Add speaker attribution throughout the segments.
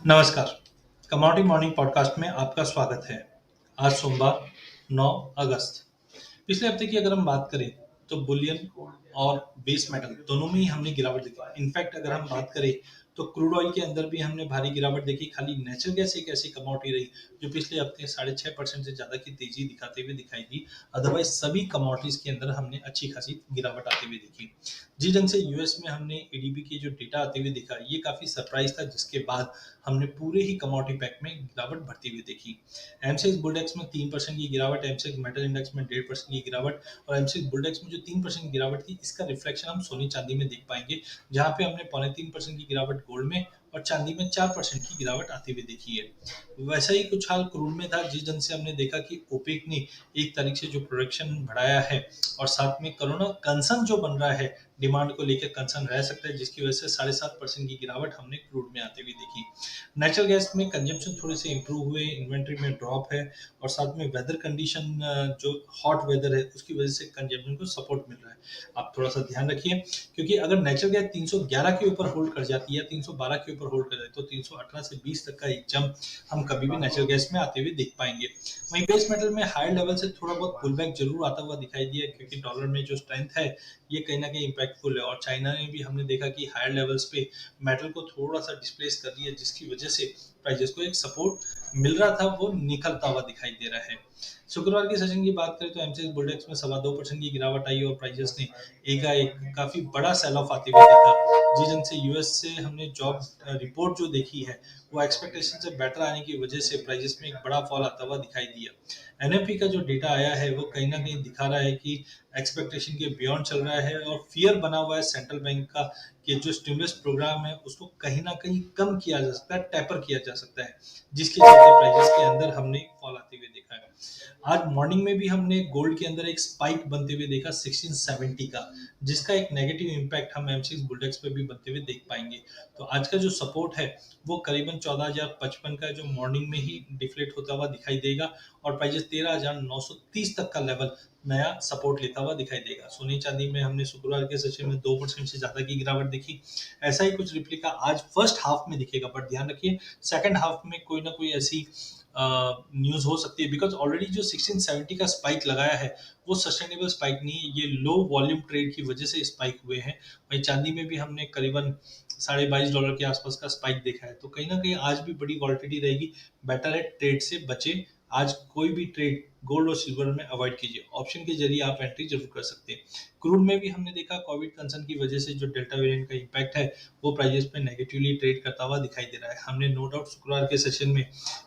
Speaker 1: नमस्कार। Commodity morning podcast में आपका स्वागत है। आज सोमवार 9 अगस्त। पिछले हफ्ते की अगर हम बात करें तो बुलियन और बेस मेटल दोनों में ही हमने गिरावट देखी। इनफैक्ट अगर हम बात करें तो क्रूड ऑयल के अंदर भी हमने भारी गिरावट देखी। खाली नेचुरल गैस एक ऐसी कमोडिटी रही जो पिछले हफ्ते 6.5% से ज्यादा की तेजी दिखाते हुए दिखाई दी। अदरवाइज सभी कमोडिटीज के अंदर हमने अच्छी खासी गिरावट आते हुए देखी। जिस ढंग से यूएस में हमने एडीपी की जो डेटा आते हुए देखा, ये काफी सरप्राइज था, जिसके बाद हमने पूरे ही कमोडिटी पैक में गिरावट बढ़ती हुई देखी। एमसीएक्स बुलडेक्स में 3% की गिरावट, एमसीएक्स मेटल इंडेक्स में 1.5% की गिरावट और एमसीएक्स बुलडेक्स में जो 3% की गिरावट थी, इसका रिफ्लेक्शन हम सोने चांदी में देख पाएंगे, जहां पे हमने 3.25% की गिरावट गोल्ड में और चांदी में 4% की गिरावट आती हुई देखी है। वैसा ही कुछ हाल क्रूड में था, जिस ढंग से हमने देखा कि ओपेक ने एक तारीख से जो प्रोडक्शन बढ़ाया है और साथ में कोरोना कंसर्न जो बन रहा है, डिमांड को लेकर कंसर्न रह सकता है, जिसकी वजह से 7.5% की गिरावट हमने क्रूड में आते हुए देखी। नेचुरल गैस में कंजम्पशन थोड़े से इंप्रूव हुए, इन्वेंट्री में ड्रॉप है और साथ में वेदर कंडीशन जो हॉट वेदर है उसकी वजह से कंजम्पशन को सपोर्ट मिल रहा है। आप थोड़ा सा ध्यान रखिए, क्योंकि अगर नेचुरल गैस 311 के ऊपर होल्ड कर जाती है या 312 के ऊपर होल्ड कर जाती है तो 318 से 20 तक का एक जंप हम कभी भी नेचुरल गैस में आते हुए देख पाएंगे। वहीं बेस मेटल में हायर लेवल से थोड़ा बहुत पुल बैक जरूर आता हुआ दिखाई दिया, क्योंकि डॉलर में जो स्ट्रेंथ है ये कहीं ना कहीं इम्पैक्टफुल है और चाइना ने भी हमने देखा कि हायर लेवल्स पे मेटल को थोड़ा सा डिस्प्लेस कर दिया, जिसकी वजह से प्राइजेस को एक सपोर्ट मिल रहा था वो निकलता हुआ दिखाई दे रहा है। शुक्रवार के सेशन की बात करें तो एमसीएक्स बुलडेक्स में 2.25% की गिरावट आई और प्राइजेस ने एक काफी बड़ा सेल ऑफ आते हुए देखा। जिस ढंग से यूएस से हमने जॉब रिपोर्ट जो देखी है, वो एक्सपेक्टेशन से बेटर आने की वजह से प्राइजेस में एक बड़ा फॉल आता हुआ दिखाई दिया। एनएफपी का जो डेटा आया है वो कहीं ना कहीं दिखा रहा है कि एक्सपेक्टेशन के बियॉन्ड चल रहा है और फियर बना हुआ है सेंट्रल बैंक का कि जो स्टिमुलस प्रोग्राम है उसको कहीं ना कहीं कम किया जा सकता है, टेपर किया जा सकता है, जिसके चलते प्राइजेस के अंदर हमने फॉल आते हुए देखा है। आज मॉर्निंग में भी हमने गोल्ड के अंदर एक स्पाइक बनते हुए देखा 1670 का, जिसका एक नेगेटिव इम्पैक्ट हम एमसीएक्स बुलडेक्स पे भी बनते हुए देख पाएंगे। तो आज का जो सपोर्ट है वो करीबन 14,055 का जो मॉर्निंग में ही डिफ्लेट होता हुआ दिखाई देगा और प्राइजेस 13,930 तक का लेवल नया सपोर्ट लेता हुआ दिखाई देगा। सोने चांदी में हमने शुक्रवार के सेशन में 2% से ज्यादा की गिरावट देखी। ऐसा ही कुछ रिप्लिका आज फर्स्ट हाफ में दिखेगा, बट ध्यान रखिए सेकंड हाफ में कोई ना कोई ऐसी न्यूज हो सकती है, बिकॉज ऑलरेडी जो 1670 का स्पाइक लगाया है वो सस्टेनेबल स्पाइक नहीं है, ये लो वॉल्यूम ट्रेड की वजह से स्पाइक हुए हैं। वहीं चांदी में भी हमने करीबन $22.5 के आसपास का स्पाइक देखा है, तो कहीं ना कहीं आज भी बड़ी वॉलिटिलिटी रहेगी। बेटर है ट्रेड से बचे। आज कोई भी ट्रेड गोल्ड और सिल्वर में अवॉइड कीजिए, ऑप्शन के जरिए आप एंट्री जरूर कर सकते हैं। क्रूड में भी हमने देखा कोविड कंसर्न की वजह से जो डेल्टा वेरिएंट का इम्पैक्ट है वो प्राइजेस पे नेगेटिवली ट्रेड करता हुआ दिखाई दे रहा है। हमने नो डाउट शुक्रवार के सेशन में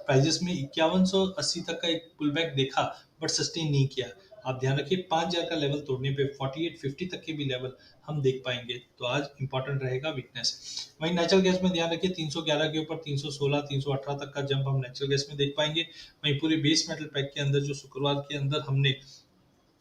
Speaker 1: प्राइजेस में 5180 तक का एक पुल बैक देखा, बट सस्टेन नहीं किया। आप ध्यान रखिए 5000 का लेवल तोड़ने पे 4850 तक के भी लेवल हम देख पाएंगे, तो आज इंपॉर्टेंट रहेगा वीकनेस। वहीं नेचुरल गैस में ध्यान रखिए 311 के ऊपर 316 318 तक का जंप हम नेचुरल गैस में देख पाएंगे। वहीं पूरे बेस मेटल पैक के अंदर जो शुक्रवार के अंदर हमने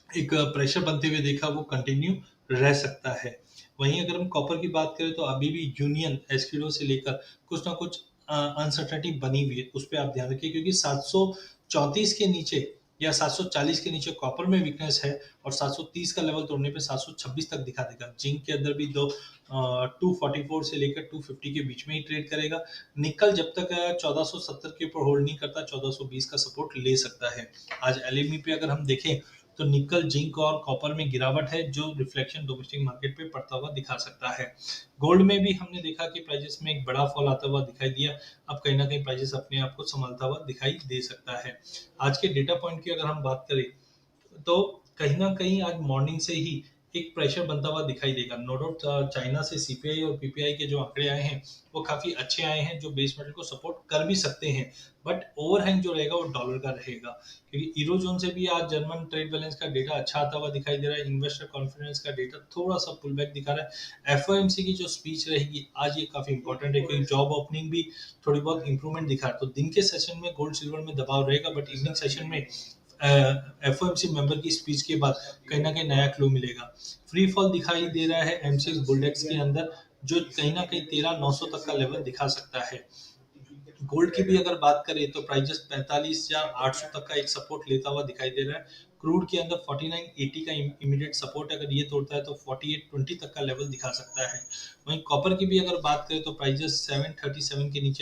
Speaker 1: एक प्रेशर बनते हुए देखा वो कंटिन्यू रह सकता है। वहीं अगर हम कॉपर की बात करें तो अभी भी यूनियन एस्क्यूडो से लेकर कुछ ना कुछ अनसर्टेनिटी बनी हुई है, उस पर आप ध्यान रखिए, क्योंकि 734 के नीचे या 740 के नीचे कॉपर में वीकनेस है और 730 का लेवल तोड़ने पे 726 तक दिखा देगा। जिंक के अंदर भी 244 से लेकर 250 के बीच में ही ट्रेड करेगा। निकल जब तक 1470 के ऊपर होल्ड नहीं करता 1420 का सपोर्ट ले सकता है। आज एलएमई पे अगर हम देखें तो निकल, जिंक और कॉपर में गिरावट है, जो रिफ्लेक्शन डोमेस्टिक मार्केट पे पड़ता हुआ दिखा सकता है। गोल्ड में भी हमने देखा कि प्राइजेस में एक बड़ा फॉल आता हुआ दिखाई दिया। अब कहीं ना कहीं प्राइजेस अपने आप को संभालता हुआ दिखाई दे सकता है। आज के डेटा पॉइंट की अगर हम बात करें तो कहीं ना कहीं आज मॉर्निंग से ही एक प्रेशर बनता हुआ दिखाई देगा। नो डाउट चाइना से सीपीआई और पीपीआई के जो आंकड़े आए हैं वो काफी अच्छे आए हैं, जो बेस मेटल को सपोर्ट कर भी सकते हैं, बट ओवरहैंग जो रहेगा वो डॉलर का रहेगा, क्योंकि यूरोजोन से भी आज जर्मन ट्रेड बैलेंस का डेटा अच्छा आता हुआ दिखाई दे रहा है। इन्वेस्टर कॉन्फिडेंस का डेटा थोड़ा सा पुल बैक दिखा रहा है। एफओएमसी की जो स्पीच रहेगी आज ये काफी इंपॉर्टेंट है, क्योंकि जॉब ओपनिंग भी थोड़ी बहुत इंप्रूवमेंट दिखा रहा है। तो दिन के सेशन में गोल्ड सिल्वर में दबाव रहेगा, बट इवनिंग सेशन में एफओएमसी मेंबर की स्पीच के बाद कहीं ना कहीं नया क्लू मिलेगा। फ्री फॉल दिखाई दे रहा है एमसीएक्स बुलडेक्स के अंदर, जो कहीं ना कहीं 13,900 तक का लेवल दिखा सकता है। गोल्ड की भी अगर बात करें तो प्राइजेस 45 या 800 तक का एक सपोर्ट लेता हुआ दिखाई दे रहा है। क्रूड के अंदर 4980 का इमीडिएट सपोर्ट अगर ये तोड़ता है तो 4820 तक का लेवल दिखा सकता है। वहीं कॉपर की भी अगर बात करें तो प्राइजेस 737 के नीचे